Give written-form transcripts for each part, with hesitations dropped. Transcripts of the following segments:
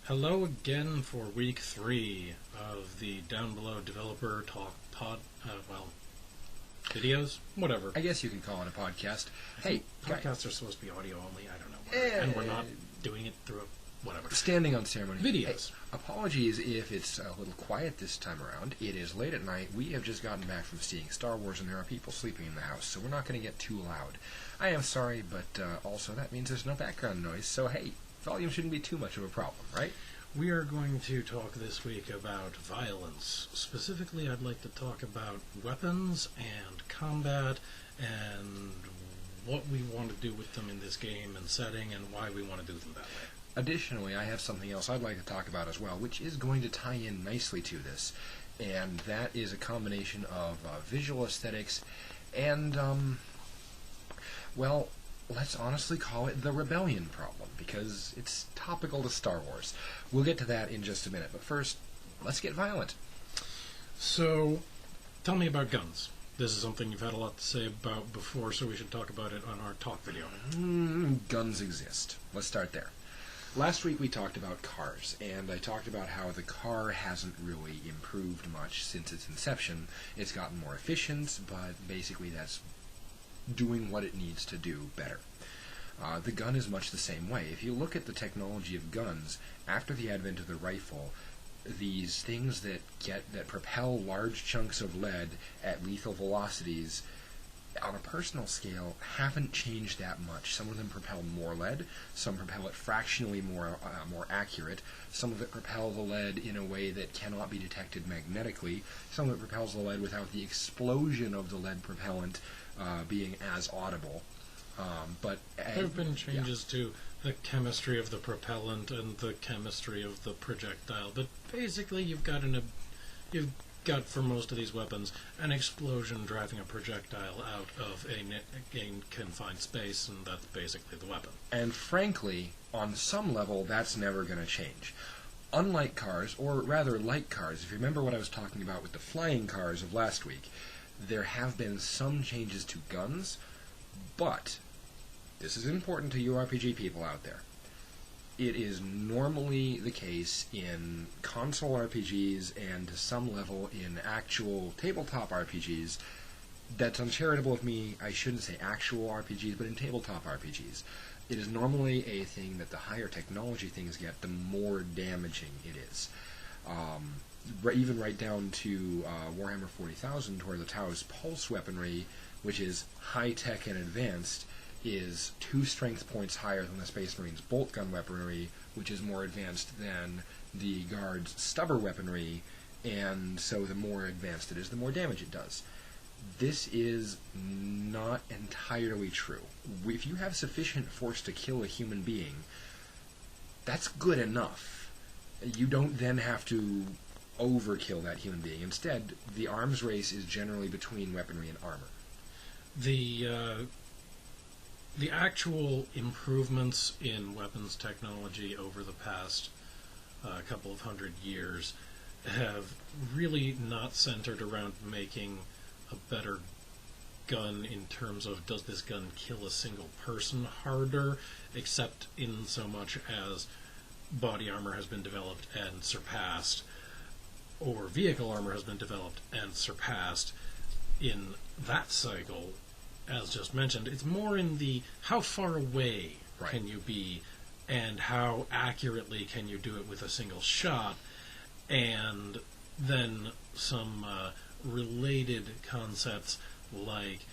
Hello again for week 3 of the Downbelow developer talk videos? Whatever. I guess you can call it a podcast. Hey, podcasts are supposed to be audio only, I don't know. And we're not doing it through whatever. Standing on ceremony. Videos. Hey, apologies if it's a little quiet this time around. It is late at night. We have just gotten back from seeing Star Wars, and there are people sleeping in the house, so we're not going to get too loud. I am sorry, but also that means there's no background noise, so hey, volume shouldn't be too much of a problem, right? We are going to talk this week about violence. Specifically, I'd like to talk about weapons and combat and what we want to do with them in this game and setting and why we want to do them that way. Additionally, I have something else I'd like to talk about as well, which is going to tie in nicely to this, and that is a combination of visual aesthetics and, well, let's honestly call it the rebellion problem, because it's topical to Star Wars. We'll get to that in just a minute, but first, let's get violent. So, tell me about guns. This is something you've had a lot to say about before, so we should talk about it on our talk video. Guns exist. Let's start there. Last week we talked about cars, and I talked about how the car hasn't really improved much since its inception. It's gotten more efficient, but basically that's doing what it needs to do better. The gun is much the same way. If you look at the technology of guns, after the advent of the rifle, these things that propel large chunks of lead at lethal velocities on a personal scale haven't changed that much. Some of them propel more lead, some propel it fractionally more accurate, some of it propel the lead in a way that cannot be detected magnetically, some of it propels the lead without the explosion of the lead propellant being as audible. But there have been changes to the chemistry of the propellant and the chemistry of the projectile, but basically you've got for most of these weapons an explosion driving a projectile out of a confined space, and that's basically the weapon. And frankly, on some level, that's never going to change. Unlike cars, or rather like cars, if you remember what I was talking about with the flying cars of last week, there have been some changes to guns, but this is important to you RPG people out there. It is normally the case in console RPGs and to some level in actual tabletop RPGs. That's uncharitable of me. I shouldn't say actual RPGs, but in tabletop RPGs. It is normally a thing that the higher technology things get, the more damaging it is. Even right down to Warhammer 40,000, where the Tau's pulse weaponry, which is high-tech and advanced, is 2 strength points higher than the Space Marines' bolt gun weaponry, which is more advanced than the Guards' stubber weaponry, and so the more advanced it is, the more damage it does. This is not entirely true. If you have sufficient force to kill a human being, that's good enough. You don't then have to overkill that human being. Instead, the arms race is generally between weaponry and armor. The actual improvements in weapons technology over the past couple of hundred years have really not centered around making a better gun in terms of does this gun kill a single person harder, except in so much as body armor has been developed and surpassed, or vehicle armor has been developed and surpassed in that cycle. As just mentioned, it's more in the how far away can you be and how accurately can you do it with a single shot, and then some related concepts like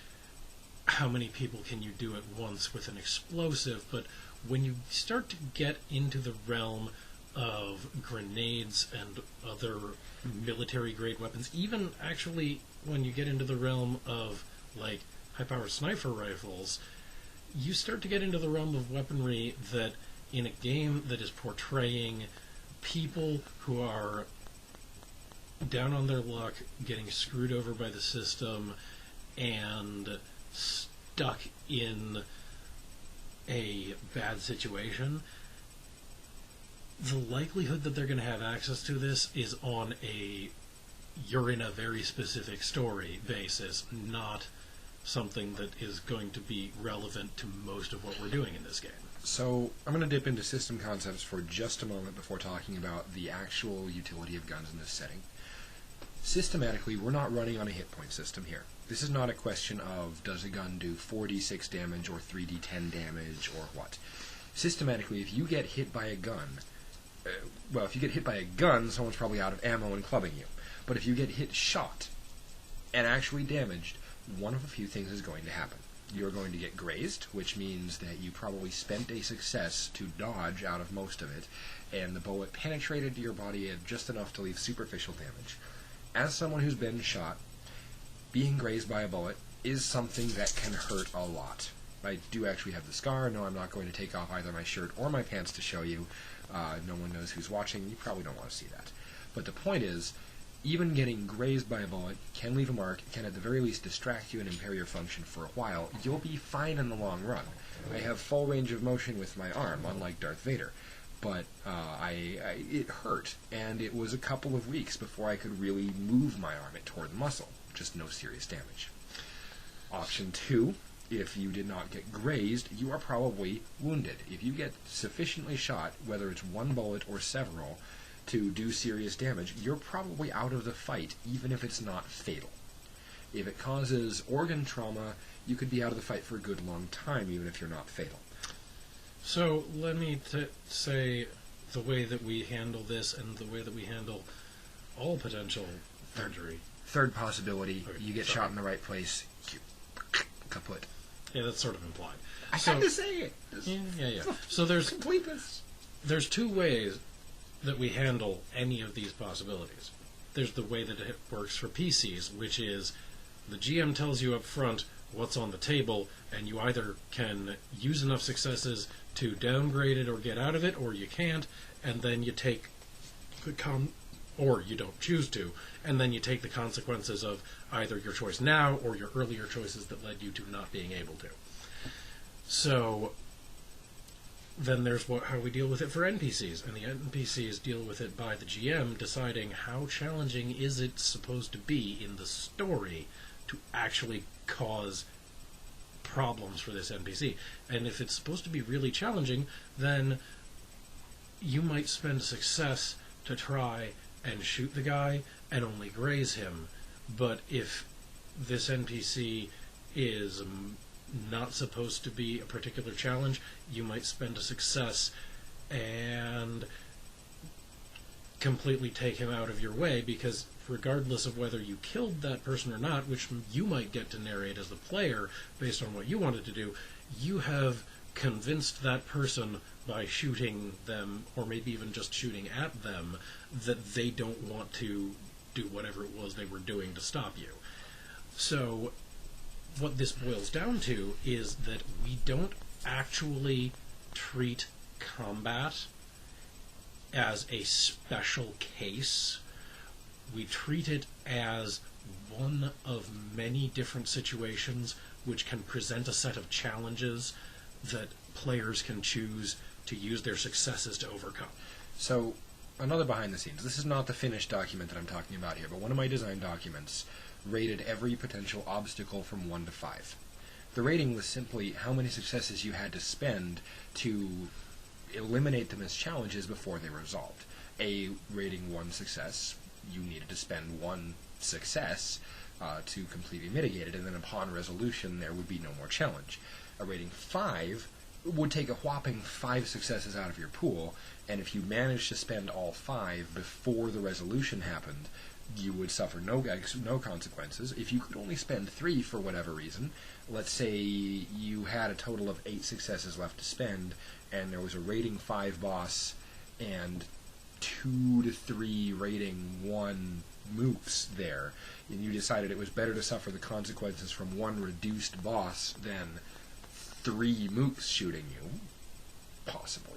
how many people can you do at once with an explosive. But when you start to get into the realm of grenades and other military-grade weapons, even actually when you get into the realm of like high-powered sniper rifles, you start to get into the realm of weaponry that, in a game that is portraying people who are down on their luck, getting screwed over by the system, and stuck in a bad situation, the likelihood that they're going to have access to this is on a you're in a very specific story basis, not something that is going to be relevant to most of what we're doing in this game. So I'm going to dip into system concepts for just a moment before talking about the actual utility of guns in this setting. Systematically, we're not running on a hit point system here. This is not a question of does a gun do 4d6 damage or 3d10 damage or what. Systematically, if you get hit by a gun, if you get hit by a gun, someone's probably out of ammo and clubbing you. But if you get shot, and actually damaged, one of a few things is going to happen. You're going to get grazed, which means that you probably spent a success to dodge out of most of it, and the bullet penetrated your body just enough to leave superficial damage. As someone who's been shot, being grazed by a bullet is something that can hurt a lot. I do actually have the scar. No, I'm not going to take off either my shirt or my pants to show you. No one knows who's watching. You probably don't want to see that. But the point is, even getting grazed by a bullet can leave a mark, can at the very least distract you and impair your function for a while. You'll be fine in the long run. I have full range of motion with my arm, unlike Darth Vader. But it hurt, and it was a couple of weeks before I could really move my arm. It tore the muscle. Just no serious damage. Option 2, if you did not get grazed, you are probably wounded. If you get sufficiently shot, whether it's one bullet or several, to do serious damage, you're probably out of the fight, even if it's not fatal. If it causes organ trauma, you could be out of the fight for a good long time, even if you're not fatal. So let me say the way that we handle this and the way that we handle all potential injury. Third possibility, Okay, you get shot in the right place, kaput. Yeah, that's sort of implied. I had to say it. Yeah. So there's two ways that we handle any of these possibilities. There's the way that it works for PCs, which is the GM tells you up front what's on the table, and you either can use enough successes to downgrade it or get out of it, or you can't, and then you take or you don't choose to, and then you take the consequences of either your choice now or your earlier choices that led you to not being able to. So then there's how we deal with it for NPCs, and the NPCs deal with it by the GM deciding how challenging is it supposed to be in the story to actually cause problems for this NPC. And if it's supposed to be really challenging, then you might spend success to try and shoot the guy and only graze him. But if this NPC is not supposed to be a particular challenge, you might spend a success and completely take him out of your way, because regardless of whether you killed that person or not, which you might get to narrate as the player based on what you wanted to do, you have convinced that person by shooting them, or maybe even just shooting at them, that they don't want to do whatever it was they were doing to stop you. So what this boils down to is that we don't actually treat combat as a special case. We treat it as one of many different situations which can present a set of challenges that players can choose to use their successes to overcome. So, another behind the scenes. This is not the finished document that I'm talking about here, but one of my design documents rated every potential obstacle from 1 to 5. The rating was simply how many successes you had to spend to eliminate them as challenges before they were resolved. A rating 1 success, you needed to spend 1 success to completely mitigate it, and then upon resolution there would be no more challenge. A rating 5 would take a whopping 5 successes out of your pool, and if you managed to spend all 5 before the resolution happened, you would suffer no consequences. If you could only spend 3 for whatever reason, let's say you had a total of 8 successes left to spend, and there was a rating 5 boss and 2 to 3 rating 1 mooks there, and you decided it was better to suffer the consequences from 1 reduced boss than 3 mooks shooting you, possibly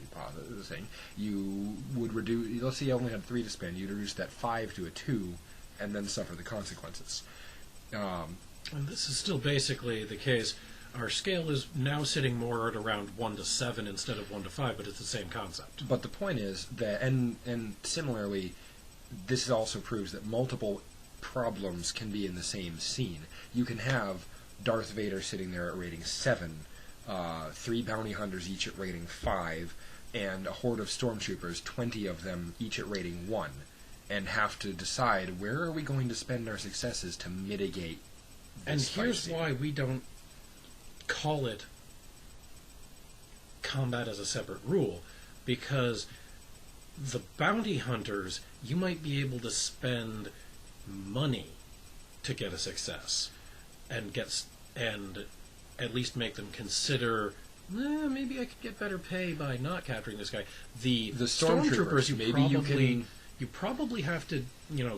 the thing, you would reduce, let's say you only had 3 to spend, you'd reduce that 5 to a 2, and then suffer the consequences. And this is still basically the case. Our scale is now sitting more at around 1 to 7 instead of 1 to 5, but it's the same concept. But the point is that, and similarly, this also proves that multiple problems can be in the same scene. You can have Darth Vader sitting there at rating 7, 3 bounty hunters each at rating 5, and a horde of stormtroopers, 20 of them each at rating 1, and have to decide where are we going to spend our successes to mitigate this. And here's why we don't call it combat as a separate rule, because the bounty hunters, you might be able to spend money to get a success and at least make them consider, maybe I could get better pay by not capturing this guy. The stormtroopers, you probably have to,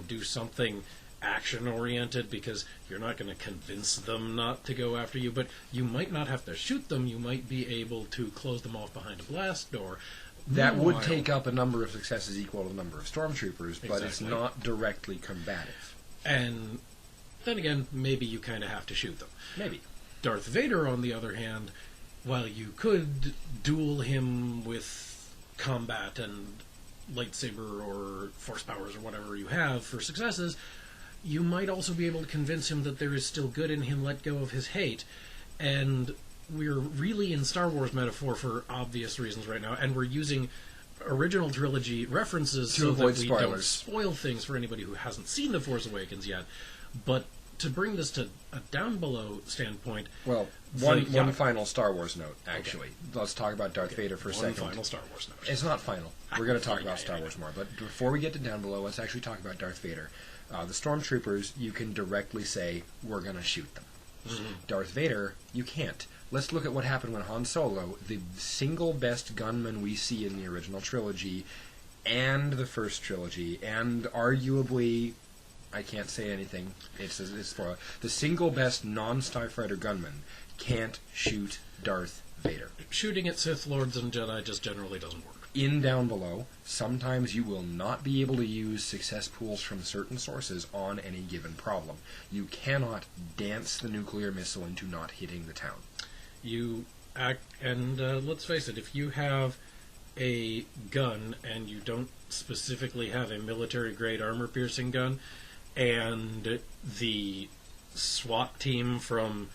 do something action-oriented, because you're not going to convince them not to go after you, but you might not have to shoot them. You might be able to close them off behind a blast door. That would take up a number of successes equal to the number of stormtroopers, but it's not directly combative. And then again, maybe you kind of have to shoot them. Maybe. Darth Vader, on the other hand, while you could duel him with combat and lightsaber or force powers or whatever you have for successes, you might also be able to convince him that there is still good in him, let go of his hate. And we're really in Star Wars metaphor for obvious reasons right now, and we're using original trilogy references so that we don't spoil things for anybody who hasn't seen The Force Awakens yet. But to bring this to a Downbelow standpoint... Well, one final Star Wars note, actually. Okay. Let's talk about Darth Vader for a second. One final Star Wars note. It's not final. We're going to talk about Star Wars more. But before we get to Downbelow, let's actually talk about Darth Vader. The Stormtroopers, you can directly say, we're going to shoot them. Mm-hmm. Darth Vader, you can't. Let's look at what happened when Han Solo, the single best gunman we see in the original trilogy, and the first trilogy, and arguably, I can't say anything, it's for the single best non-Starfighter gunman can't shoot Darth Vader. Shooting at Sith Lords and Jedi just generally doesn't work. In Downbelow, sometimes you will not be able to use success pools from certain sources on any given problem. You cannot dance the nuclear missile into not hitting the town. Let's face it, if you have a gun and you don't specifically have a military-grade armor-piercing gun, and the SWAT team from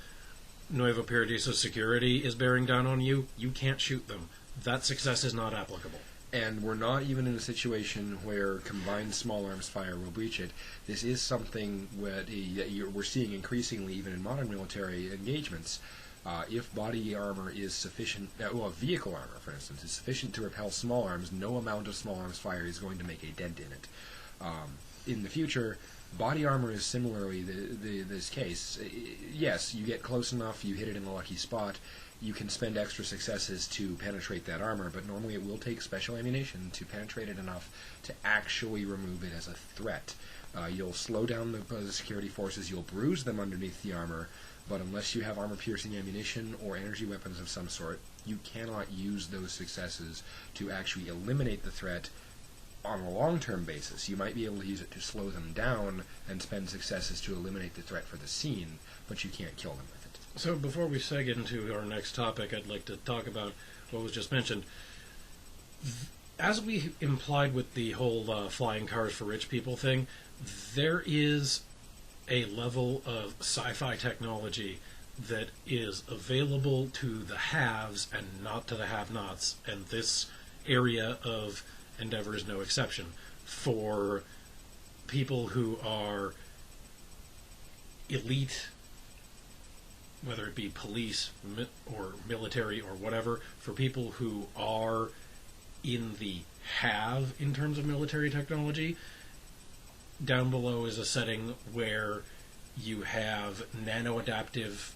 Nuevo Paradiso Security is bearing down on you, you can't shoot them. That success is not applicable. And we're not even in a situation where combined small arms fire will breach it. This is something that we're seeing increasingly even in modern military engagements. If body armor is sufficient, vehicle armor, for instance, is sufficient to repel small arms, no amount of small arms fire is going to make a dent in it. In the future, body armor is similarly this case. Yes, you get close enough, you hit it in a lucky spot, you can spend extra successes to penetrate that armor, but normally it will take special ammunition to penetrate it enough to actually remove it as a threat. You'll slow down the security forces, you'll bruise them underneath the armor, but unless you have armor-piercing ammunition or energy weapons of some sort, you cannot use those successes to actually eliminate the threat on a long-term basis. You might be able to use it to slow them down and spend successes to eliminate the threat for the scene, but you can't kill them with it. So before we seg into our next topic, I'd like to talk about what was just mentioned. As we implied with the whole flying cars for rich people thing, there is a level of sci-fi technology that is available to the haves and not to the have-nots, and this area of endeavor is no exception. For people who are elite, whether it be police or military or whatever, for people who are in the have in terms of military technology, Downbelow is a setting where you have nano-adaptive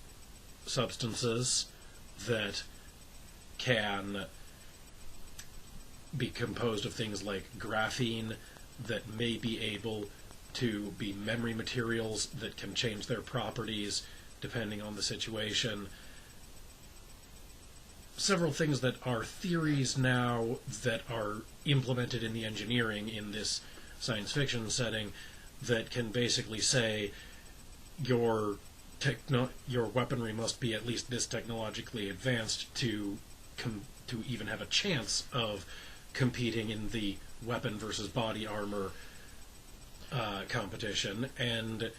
substances that can be composed of things like graphene that may be able to be memory materials that can change their properties depending on the situation. Several things that are theories now that are implemented in the engineering in this science fiction setting that can basically say your weaponry must be at least this technologically advanced to even have a chance of competing in the weapon versus body armor competition. And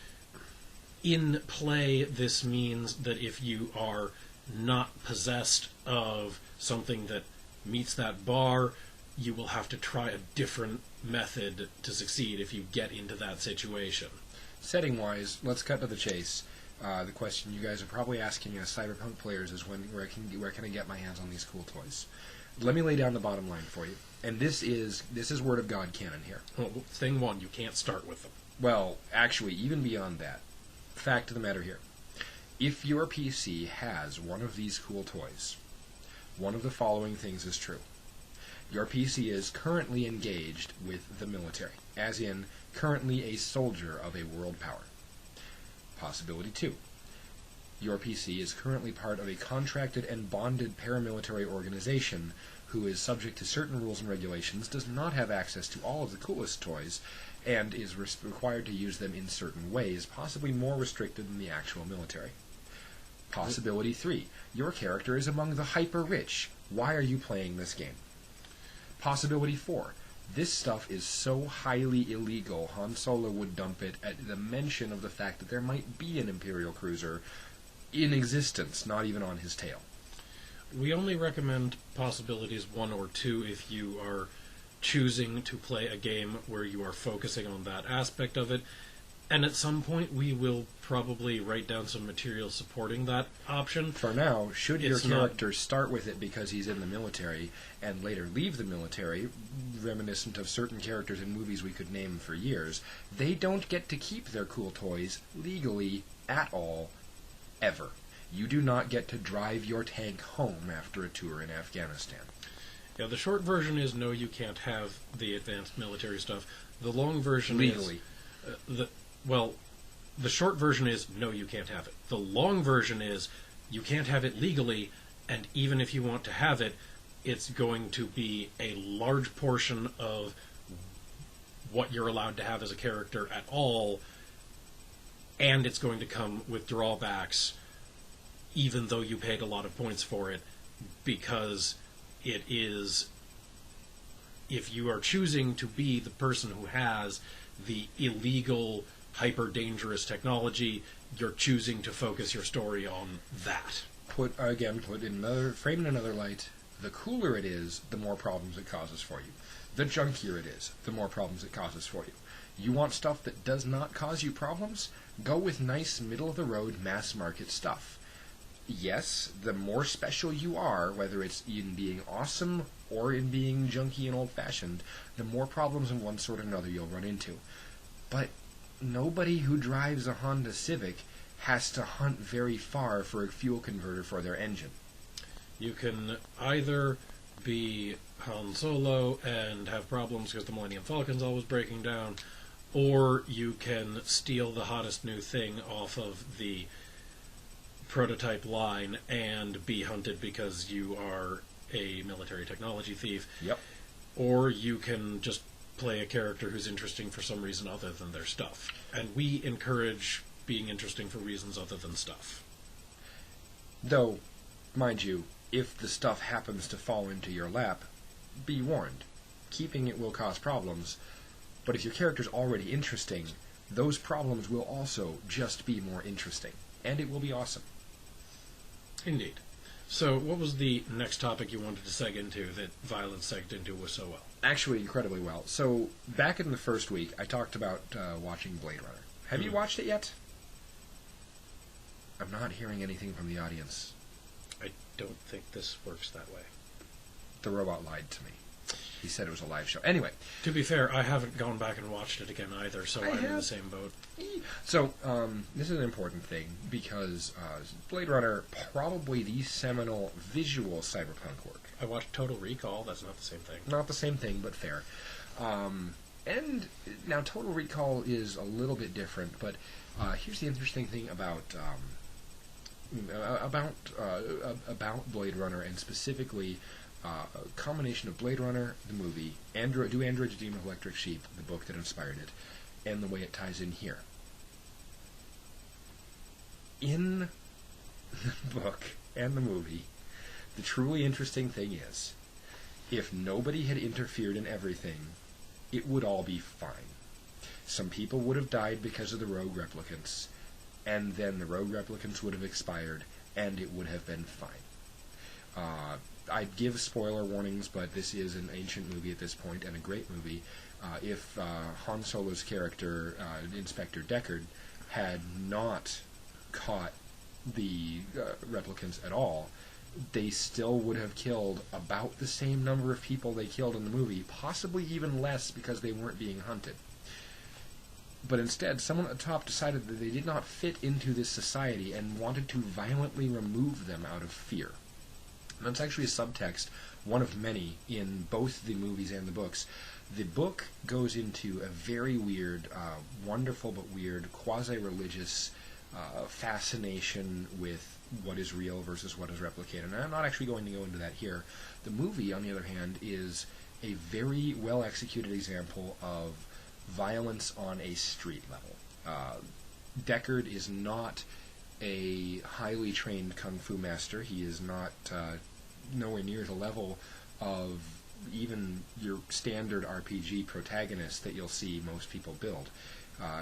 in play, this means that if you are not possessed of something that meets that bar, you will have to try a different method to succeed if you get into that situation. Setting-wise, let's cut to the chase. The question you guys are probably asking as Cyberpunk players is where can I get my hands on these cool toys? Let me lay down the bottom line for you. And this is word of God canon here. Well, thing one, you can't start with them. Well, actually, even beyond that, fact of the matter here. If your PC has one of these cool toys, one of the following things is true. Your PC is currently engaged with the military, as in currently a soldier of a world power. Possibility 2. Your PC is currently part of a contracted and bonded paramilitary organization who is subject to certain rules and regulations, does not have access to all of the coolest toys, and is required to use them in certain ways, possibly more restricted than the actual military. Possibility 3. Your character is among the hyper-rich. Why are you playing this game? Possibility 4. This stuff is so highly illegal, Han Solo would dump it at the mention of the fact that there might be an Imperial cruiser in existence, not even on his tail. We only recommend possibilities 1 or 2 if you are choosing to play a game where you are focusing on that aspect of it. And at some point, we will probably write down some material supporting that option. For now, should your character start with it because he's in the military and later leave the military, reminiscent of certain characters in movies we could name for years, they don't get to keep their cool toys legally at all, ever. You do not get to drive your tank home after a tour in Afghanistan. Yeah, the short version is no, you can't have the advanced military stuff. The long version legally. is... the short version is no, you can't have it. The long version is you can't have it legally, and even if you want to have it, it's going to be a large portion of what you're allowed to have as a character at all, and it's going to come with drawbacks, even though you paid a lot of points for it, because it is... If you are choosing to be the person who has the illegal, hyper-dangerous technology, you're choosing to focus your story on that. Frame in another light, the cooler it is, the more problems it causes for you. The junkier it is, the more problems it causes for you. You want stuff that does not cause you problems? Go with nice, middle-of-the-road, mass-market stuff. Yes, the more special you are, whether it's in being awesome or in being junky and old-fashioned, the more problems in one sort or another you'll run into. But nobody who drives a Honda Civic has to hunt very far for a fuel converter for their engine. You can either be Han Solo and have problems because the Millennium Falcon's always breaking down, or you can steal the hottest new thing off of the prototype line and be hunted because you are a military technology thief. Yep. Or you can just play a character who's interesting for some reason other than their stuff. And we encourage being interesting for reasons other than stuff. Though, mind you, if the stuff happens to fall into your lap, be warned. Keeping it will cause problems, but if your character's already interesting, those problems will also just be more interesting, and it will be awesome. Indeed. So, what was the next topic you wanted to seg into that Violet segged into so well? Actually, incredibly well. So, back in the first week, I talked about watching Blade Runner. Have you watched it yet? I'm not hearing anything from the audience. I don't think this works that way. The robot lied to me. He said it was a live show. Anyway. To be fair, I haven't gone back and watched it again either, so I'm in the same boat. So, this is an important thing, because Blade Runner, probably the seminal visual cyberpunk work. I watched Total Recall, that's not the same thing. Not the same thing, but fair. And now Total Recall is a little bit different, but here's the interesting thing about Blade Runner, and specifically a combination of Blade Runner, the movie, Do Androids Dream of Electric Sheep, the book that inspired it, and the way it ties in here. In the book and the movie, the truly interesting thing is, if nobody had interfered in everything, it would all be fine. Some people would have died because of the rogue replicants, and then the rogue replicants would have expired, and it would have been fine. I'd give spoiler warnings, but this is an ancient movie at this point, and a great movie. If Han Solo's character, Inspector Deckard, had not caught the replicants at all, they still would have killed about the same number of people they killed in the movie, possibly even less because they weren't being hunted. But instead, someone at the top decided that they did not fit into this society and wanted to violently remove them out of fear. And that's actually a subtext, one of many, in both the movies and the books. The book goes into a very weird, wonderful but weird, quasi-religious fascination with what is real versus what is replicated. And I'm not actually going to go into that here. The movie, on the other hand, is a very well-executed example of violence on a street level. Deckard is not a highly trained kung fu master. He is not nowhere near the level of even your standard RPG protagonist that you'll see most people build.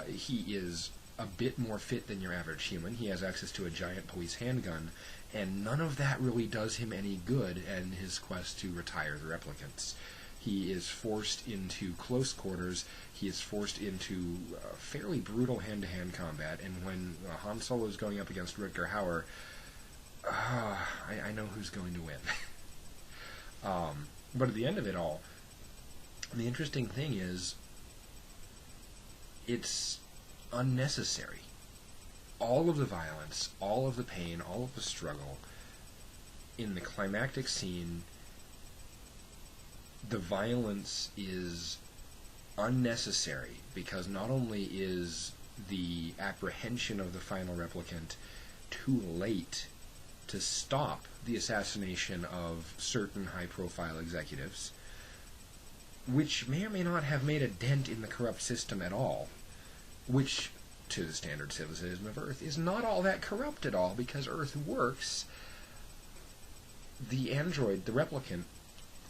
He is a bit more fit than your average human. He has access to a giant police handgun, and none of that really does him any good in his quest to retire the replicants. He is forced into close quarters. He is forced into fairly brutal hand-to-hand combat, and when Han Solo is going up against Rutger Hauer, I know who's going to win. But at the end of it all, the interesting thing is, it's unnecessary. All of the violence, all of the pain, all of the struggle, in the climactic scene, the violence is unnecessary because not only is the apprehension of the final replicant too late to stop the assassination of certain high-profile executives, which may or may not have made a dent in the corrupt system at all, which, to the standard civilization of Earth, is not all that corrupt at all, because Earth works. The android, the replicant,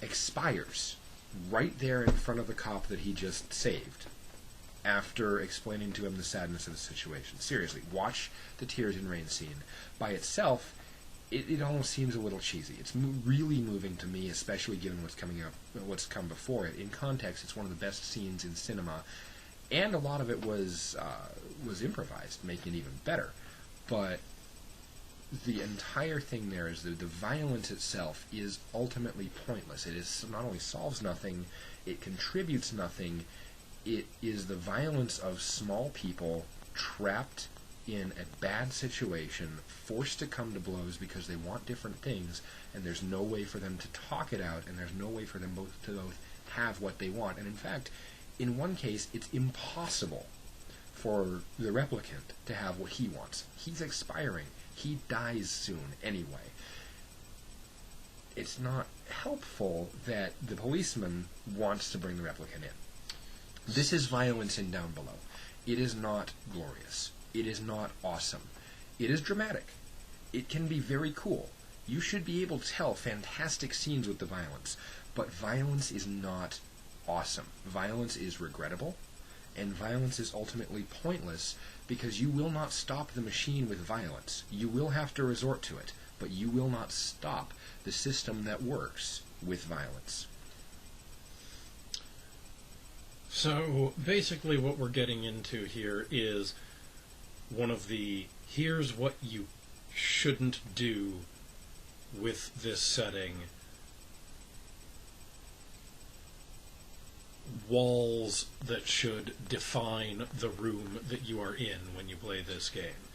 expires right there in front of the cop that he just saved, after explaining to him the sadness of the situation. Seriously, watch the tears in rain scene. By itself, it almost seems a little cheesy. It's really moving to me, especially given what's come before it. In context, it's one of the best scenes in cinema, and a lot of it was improvised, making it even better. But the entire thing there is that the violence itself is ultimately pointless. It is not only solves nothing, it contributes nothing. It is the violence of small people trapped in a bad situation, forced to come to blows because they want different things, and there's no way for them to talk it out, and there's no way for them to both have what they want. And in fact, in one case, it's impossible for the replicant to have what he wants. He's expiring. He dies soon anyway. It's not helpful that the policeman wants to bring the replicant in. This is violence in Downbelow. It is not glorious. It is not awesome. It is dramatic. It can be very cool. You should be able to tell fantastic scenes with the violence, but violence is not awesome. Violence is regrettable, and violence is ultimately pointless because you will not stop the machine with violence. You will have to resort to it, but you will not stop the system that works with violence. So basically what we're getting into here is one of the here's what you shouldn't do with this setting walls that should define the room that you are in when you play this game.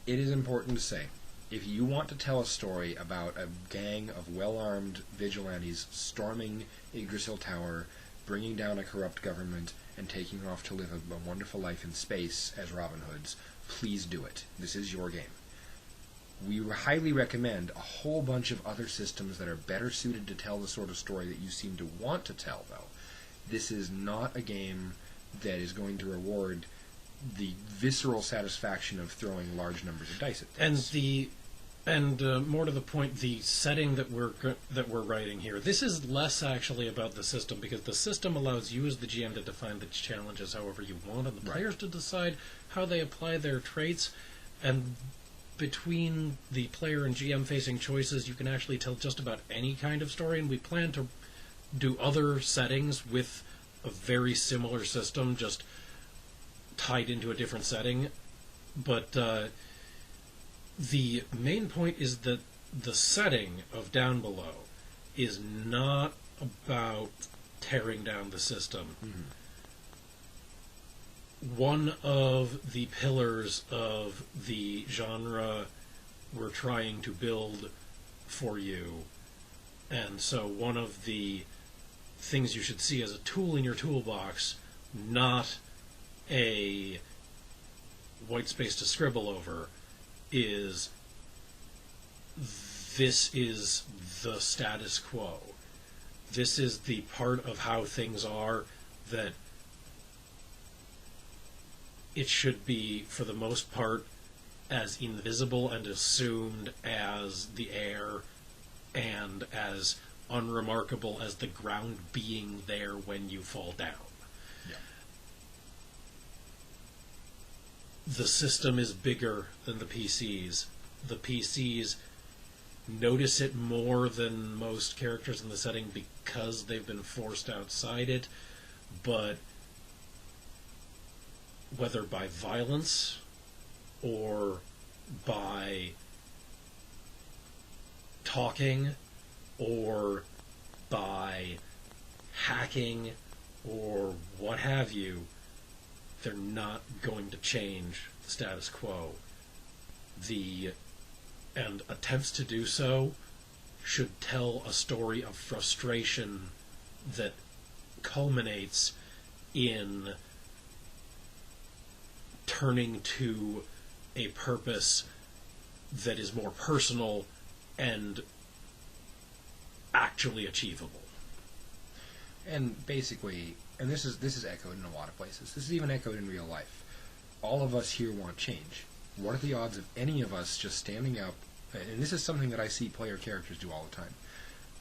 It is important to say, if you want to tell a story about a gang of well-armed vigilantes storming Yggdrasil Tower, bringing down a corrupt government, and taking off to live a wonderful life in space as Robin Hoods, please do it. This is your game. We highly recommend a whole bunch of other systems that are better suited to tell the sort of story that you seem to want to tell, though. This is not a game that is going to reward the visceral satisfaction of throwing large numbers of dice at things. And more to the point, the setting that we're writing here, this is less actually about the system, because the system allows you as the GM to define the challenges however you want, and the players to decide how they apply their traits. And between the player and GM facing choices, you can actually tell just about any kind of story, and we plan to do other settings with a very similar system, just tied into a different setting. But the main point is that the setting of Downbelow is not about tearing down the system. Mm-hmm. One of the pillars of the genre we're trying to build for you, and so one of the things you should see as a tool in your toolbox, not a white space to scribble over, is this is the status quo. This is the part of how things are that it should be, for the most part, as invisible and assumed as the air and as unremarkable as the ground being there when you fall down. Yeah. The system is bigger than the PCs. The PCs notice it more than most characters in the setting because they've been forced outside it, but whether by violence or by talking or by hacking or what have you, they're not going to change the status quo. And attempts to do so should tell a story of frustration that culminates in turning to a purpose that is more personal and actually achievable. And basically, and this is echoed in a lot of places. This is even echoed in real life. All of us here want change. What are the odds of any of us just standing up, and this is something that I see player characters do all the time,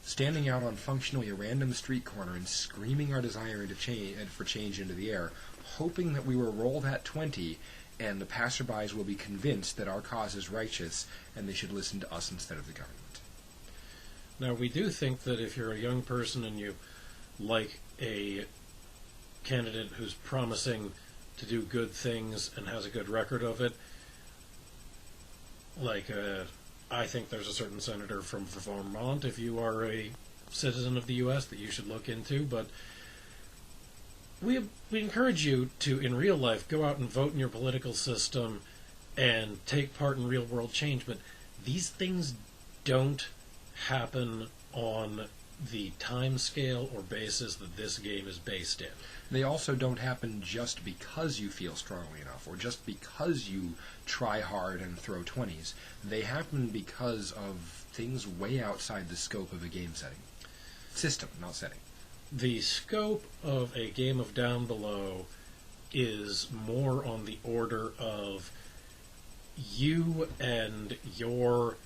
standing out on functionally a random street corner and screaming our desire for change into the air, hoping that we will roll that 20 and the passerbys will be convinced that our cause is righteous and they should listen to us instead of the government. Now, we do think that if you're a young person and you like a candidate who's promising to do good things and has a good record of it, like I think there's a certain senator from Vermont, if you are a citizen of the U.S., that you should look into, but we encourage you to, in real life, go out and vote in your political system and take part in real-world change, but these things don't happen on the time scale or basis that this game is based in. They also don't happen just because you feel strongly enough or just because you try hard and throw 20s. They happen because of things way outside the scope of a game setting. System, not setting. The scope of a game of Downbelow is more on the order of you and your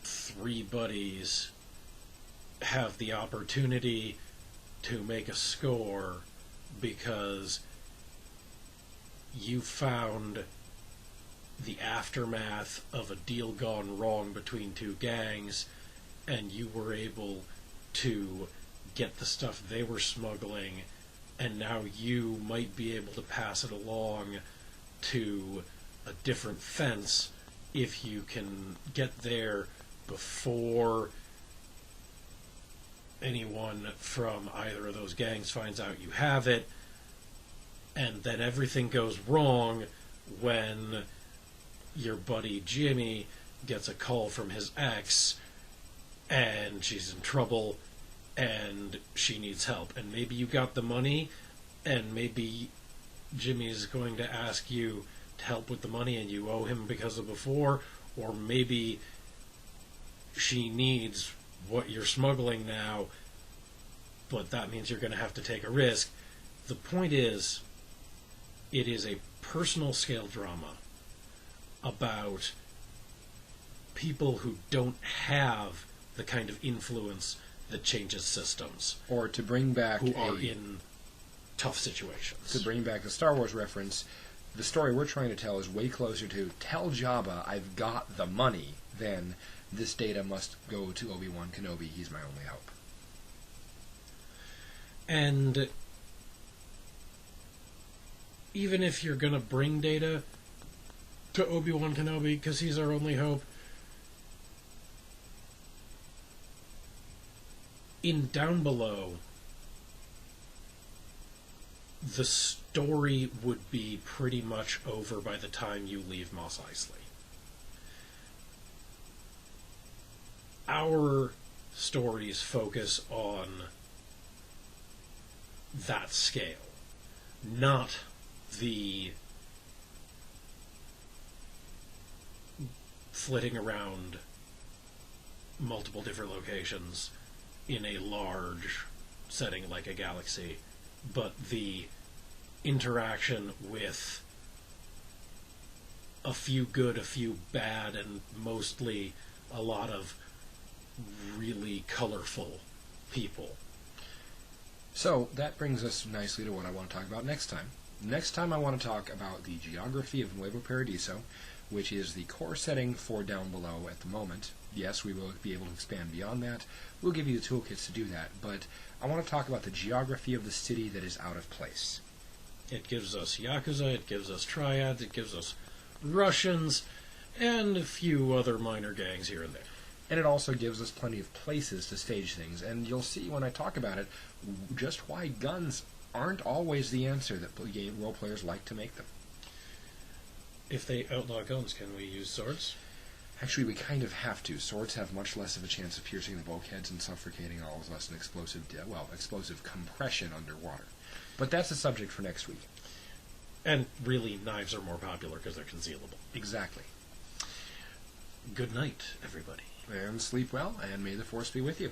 3 buddies have the opportunity to make a score because you found the aftermath of a deal gone wrong between 2 gangs, and you were able to get the stuff they were smuggling, and now you might be able to pass it along to a different fence if you can get there before anyone from either of those gangs finds out you have it, and then everything goes wrong when your buddy Jimmy gets a call from his ex and she's in trouble and she needs help, and maybe you got the money and maybe Jimmy's going to ask you to help with the money and you owe him because of before, or maybe she needs what you're smuggling now, but that means you're going to have to take a risk. The point is, it is a personal scale drama about people who don't have the kind of influence that changes systems, or to bring back who are in tough situations. To bring back the Star Wars reference, The story we're trying to tell is way closer to tell Jabba I've got the money than this data must go to Obi-Wan Kenobi, he's my only hope. And even if you're going to bring data to Obi-Wan Kenobi because he's our only hope, in Downbelow, the story would be pretty much over by the time you leave Mos Eisley. Our stories focus on that scale, not the flitting around multiple different locations in a large setting like a galaxy, but the interaction with a few good, a few bad, and mostly a lot of really colorful people. So that brings us nicely to what I want to talk about next time. Next time I want to talk about the geography of Nuevo Paradiso, which is the core setting for Downbelow at the moment. Yes, we will be able to expand beyond that. We'll give you the toolkits to do that, but I want to talk about the geography of the city that is out of place. It gives us Yakuza, it gives us Triads, it gives us Russians, and a few other minor gangs here and there. And it also gives us plenty of places to stage things, and you'll see when I talk about it just why guns aren't always the answer that role players like to make them. If they outlaw guns, can we use swords? Actually, we kind of have to. Swords have much less of a chance of piercing the bulkheads and suffocating all of us in explosive compression underwater. But that's a subject for next week. And really, knives are more popular because they're concealable. Exactly. Good night, everybody. And sleep well, and may the Force be with you.